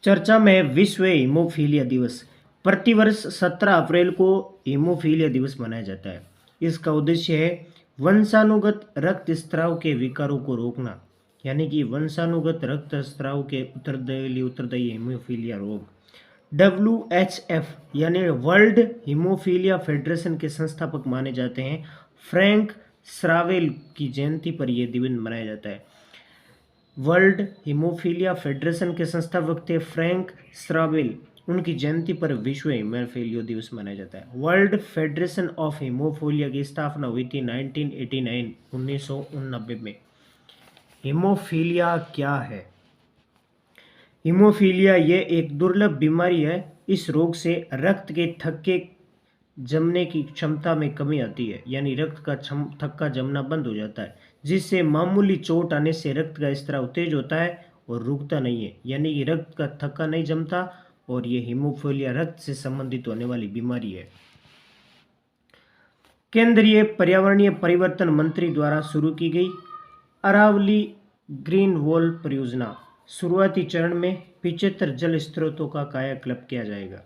चर्चा में विश्व हीमोफीलिया दिवस। प्रतिवर्ष 17 अप्रैल को हीमोफीलिया दिवस मनाया जाता है। इसका उद्देश्य है वंशानुगत रक्तस्राव के विकारों को रोकना, यानी कि वंशानुगत रक्तस्राव के उत्तरदायी हीमोफीलिया रोग। WHF यानी वर्ल्ड हीमोफीलिया फेडरेशन के संस्थापक माने जाते हैं फ्रैंक श्रावेल की जयंती पर यह दिवस मनाया जाता है। वर्ल्ड हीमोफीलिया फेडरेशन के संस्थापक थे फ्रैंक श्रावेल। उनकी जयंती पर विश्व हीमोफीलिया दिवस मनाया जाता है। वर्ल्ड फेडरेशन ऑफ हीमोफीलिया की स्थापना हुई थी 1989 1989 में। हीमोफीलिया क्या है? हीमोफीलिया ये एक दुर्लभ बीमारी है। इस रोग से रक्त के थक्के जमने की क्षमता में कमी आती है, यानी रक्त का थक्का जमना बंद हो जाता है, जिससे मामूली चोट आने से रक्त का स्राव तेज होता है और रुकता नहीं है, यानी कि रक्त का थक्का नहीं जमता। और ये हीमोफीलिया रक्त से संबंधित होने वाली बीमारी है। केंद्रीय पर्यावरणीय परिवर्तन मंत्री द्वारा शुरू की गई अरावली ग्रीन वॉल परियोजना। शुरुआती चरण में 75 जल स्रोतों का कायाकल्प किया जाएगा।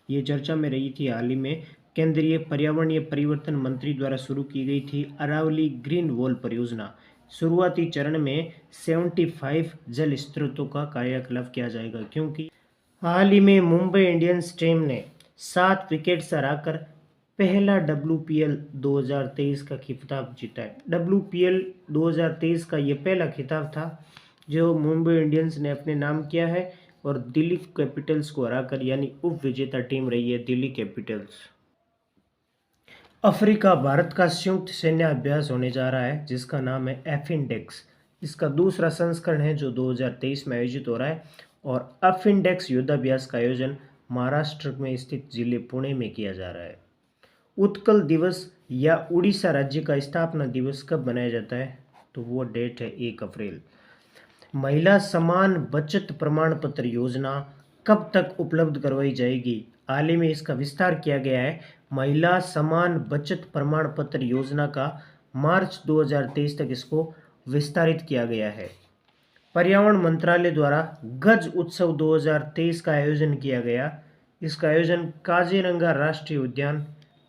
ये चर्चा में रही थी हाल ही में। केंद्रीय पर्यावरणीय परिवर्तन मंत्री द्वारा शुरू की गई थी अरावली ग्रीन वॉल परियोजना। शुरुआती चरण में 75 जल स्रोतों का कायाकल्प किया जाएगा, क्योंकि हाल ही में मुंबई इंडियंस टीम ने 7 विकेट से हराकर पहला WPL 2023 का खिताब जीता है। WPL 2023 का ये पहला खिताब था जो मुंबई इंडियंस ने अपने नाम किया है, और दिल्ली कैपिटल्स को हराकर, यानी उप विजेता टीम रही है दिल्ली कैपिटल्स। अफ्रीका भारत का संयुक्त सैन्य अभ्यास होने जा रहा है, जिसका नाम है एफिनडेक्स। इसका दूसरा संस्करण है जो 2023 में आयोजित हो रहा है। और एफिनडेक्स युद्धाभ्यास का आयोजन महाराष्ट्र में स्थित जिले पुणे में किया जा रहा है। उत्कल दिवस या उड़ीसा राज्य का स्थापना दिवस कब मनाया जाता है? तो वो डेट है 1 अप्रैल। महिला समान बचत प्रमाण पत्र योजना कब तक उपलब्ध करवाई जाएगी? हाल ही में इसका विस्तार किया गया है। महिला समान बचत प्रमाण पत्र योजना का मार्च 2023 तक इसको विस्तारित किया गया है। पर्यावरण मंत्रालय द्वारा गज उत्सव 2023 का आयोजन किया गया। इसका आयोजन काजीरंगा राष्ट्रीय उद्यान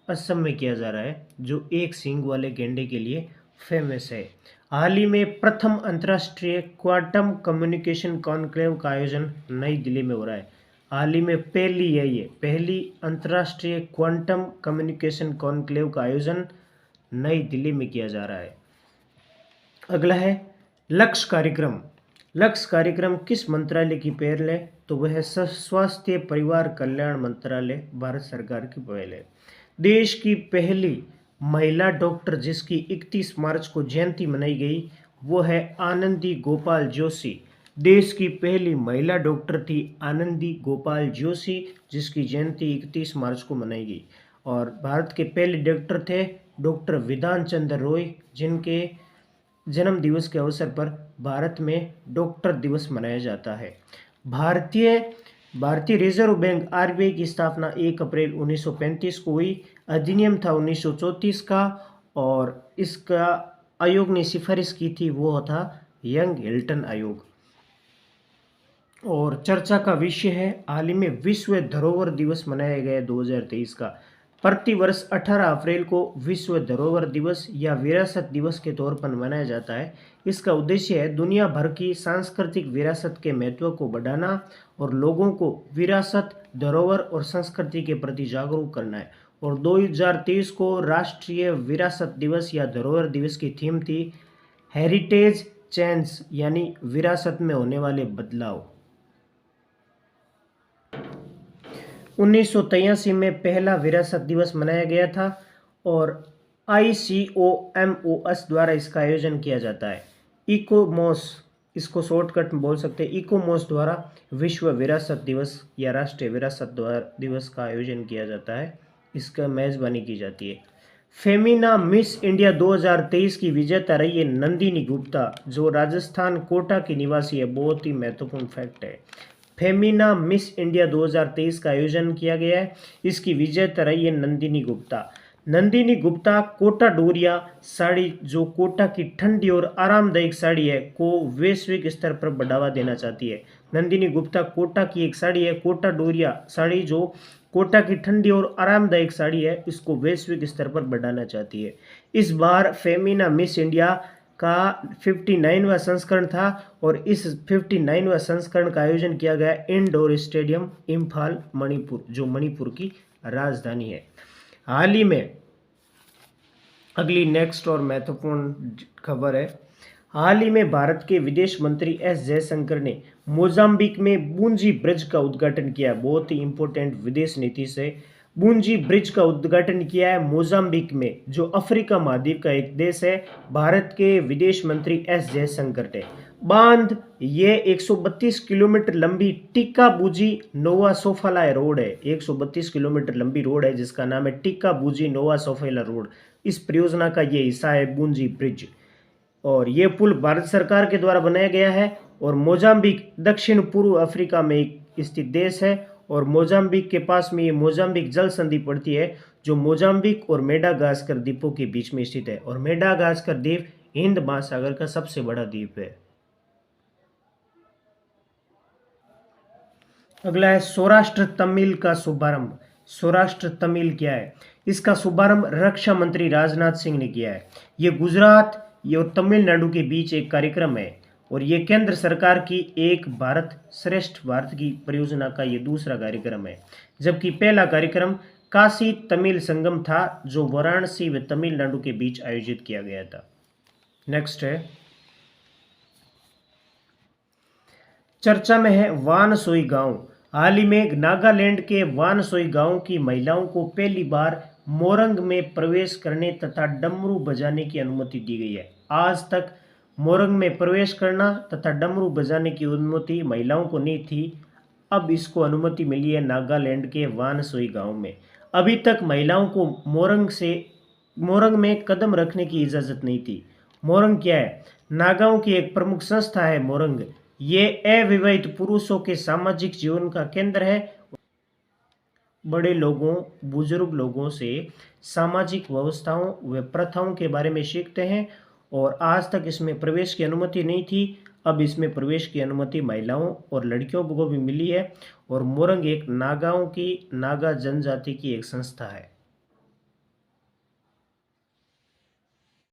असम में किया जा रहा है, जो एक सींग वाले गेंडे के लिए फेमस है। हाल ही में प्रथम अंतर्राष्ट्रीय क्वांटम कम्युनिकेशन कॉन्क्लेव का आयोजन नई दिल्ली में हो रहा है। हाल ही में पहली अंतर्राष्ट्रीय क्वांटम कम्युनिकेशन कॉन्क्लेव का आयोजन नई दिल्ली में किया जा रहा है। अगला है लक्ष्य कार्यक्रम। लक्ष्य कार्यक्रम किस मंत्रालय की पहल है? तो वह स्वास्थ्य परिवार कल्याण मंत्रालय, भारत सरकार की पहल है। देश की पहली महिला डॉक्टर जिसकी 31 मार्च को जयंती मनाई गई, वो है आनंदी गोपाल जोशी। देश की पहली महिला डॉक्टर थी आनंदी गोपाल जोशी, जिसकी जयंती 31 मार्च को मनाई गई। और भारत के पहले डॉक्टर थे डॉक्टर विधान चंद्र रॉय, जिनके जन्म दिवस के अवसर पर भारत में डॉक्टर दिवस मनाया जाता है। भारतीय रिजर्व बैंक RBI की स्थापना 1 अप्रैल 1935 को हुई। अधिनियम था 1934 का, और इसका आयोग ने सिफारिश की थी, वो था यंग हिल्टन आयोग। और चर्चा का विषय है हाल ही में विश्व धरोहर दिवस मनाया गया 2023 का। प्रतिवर्ष 18 अप्रैल को विश्व धरोहर दिवस या विरासत दिवस के तौर पर मनाया जाता है। इसका उद्देश्य है दुनिया भर की सांस्कृतिक विरासत के महत्व को बढ़ाना और लोगों को विरासत, धरोहर और संस्कृति के प्रति जागरूक करना है। और 2023 को राष्ट्रीय विरासत दिवस या धरोहर दिवस की थीम थी हेरिटेज चेंज, यानी विरासत में होने वाले बदलाव। 1983 में पहला विरासत दिवस मनाया गया था, और ICOMOS द्वारा इसका आयोजन किया जाता है। इकोमोस, इसको शॉर्टकट में बोल सकते हैं, इकोमोस द्वारा विश्व विरासत दिवस या राष्ट्रीय विरासत दिवस का आयोजन किया जाता है। इसका मेजबानी की जाती है। फेमिना मिस इंडिया 2023 की विजेता रही है नंदिनी गुप्ता, जो राजस्थान कोटा की निवासी है। बहुत ही महत्वपूर्ण फैक्ट है। फेमिना मिस इंडिया 2023 का आयोजन किया गया है। इसकी विजेता रही है नंदिनी गुप्ता। नंदिनी गुप्ता कोटा डोरिया साड़ी, जो कोटा की ठंडी और आरामदायक साड़ी है, को वैश्विक स्तर पर बढ़ावा देना चाहती है। नंदिनी गुप्ता कोटा की एक साड़ी है, कोटा डोरिया साड़ी, जो कोटा की ठंडी और आरामदायक साड़ी है, इसको वैश्विक स्तर पर बढ़ाना चाहती है। इस बार फेमिना मिस इंडिया का 59वां संस्करण था और इस 59वां संस्करण का आयोजन किया गया इंडोर स्टेडियम इम्फाल मणिपुर, जो मणिपुर की राजधानी है। हाल ही में अगली नेक्स्ट और महत्वपूर्ण खबर है, हाल ही में भारत के विदेश मंत्री एस जयशंकर ने मोजाम्बिक में बूंजी ब्रिज का उद्घाटन किया। बहुत ही इंपॉर्टेंट विदेश नीति से बूंजी ब्रिज का उद्घाटन किया है मोजाम्बिक में, जो अफ्रीका महाद्वीप का एक देश है। भारत के विदेश मंत्री एस जयशंकर ने बांध, ये 132 किलोमीटर लंबी टिक्का बूजी नोवा सोफाला रोड है। 132 किलोमीटर लंबी रोड है जिसका नाम है टिक्का बूजी नोवा सोफाला रोड। इस परियोजना का ये हिस्सा है बूंजी ब्रिज, और ये पुल भारत सरकार के द्वारा बनाया गया है। और मोजाम्बिक दक्षिण पूर्व अफ्रीका में एक स्थित देश है, और मोजाम्बिक के पास में ये मोजाम्बिक जल संधि पड़ती है, जो मोजाम्बिक और मेडागास्कर द्वीपों के बीच में स्थित है। और मेडागास्कर द्वीप हिंद महासागर का सबसे बड़ा द्वीप है। अगला है सौराष्ट्र तमिल का शुभारंभ। सौराष्ट्र तमिल क्या है? इसका शुभारंभ रक्षा मंत्री राजनाथ सिंह ने किया है। ये गुजरात और तमिलनाडु के बीच एक कार्यक्रम है, और ये केंद्र सरकार की एक भारत श्रेष्ठ भारत की परियोजना का ये दूसरा कार्यक्रम है, जबकि पहला कार्यक्रम काशी तमिल संगम था, जो वाराणसी व तमिलनाडु के बीच आयोजित किया गया था। नेक्स्ट है, चर्चा में है वानसोई गांव। हाल ही में नागालैंड के वानसोई गांव की महिलाओं को पहली बार मोरंग में प्रवेश करने तथा डमरू बजाने की अनुमति दी गई है। आज तक मोरंग में प्रवेश करना तथा डमरू बजाने की अनुमति महिलाओं को नहीं थी, अब इसको अनुमति मिली है नागालैंड के वानसोई गांव में। अभी तक महिलाओं को मोरंग में कदम रखने की इजाज़त नहीं थी। मोरंग क्या है? नागाओं की एक प्रमुख संस्था है मोरंग। ये अविवाहित पुरुषों के सामाजिक जीवन का केंद्र है। बड़े लोगों, बुजुर्ग लोगों से सामाजिक व्यवस्थाओं व प्रथाओं के बारे में सीखते हैं, और आज तक इसमें प्रवेश की अनुमति नहीं थी, अब इसमें प्रवेश की अनुमति महिलाओं और लड़कियों को भी मिली है। और मोरंग एक नागाओं की, नागा जनजाति की एक संस्था है।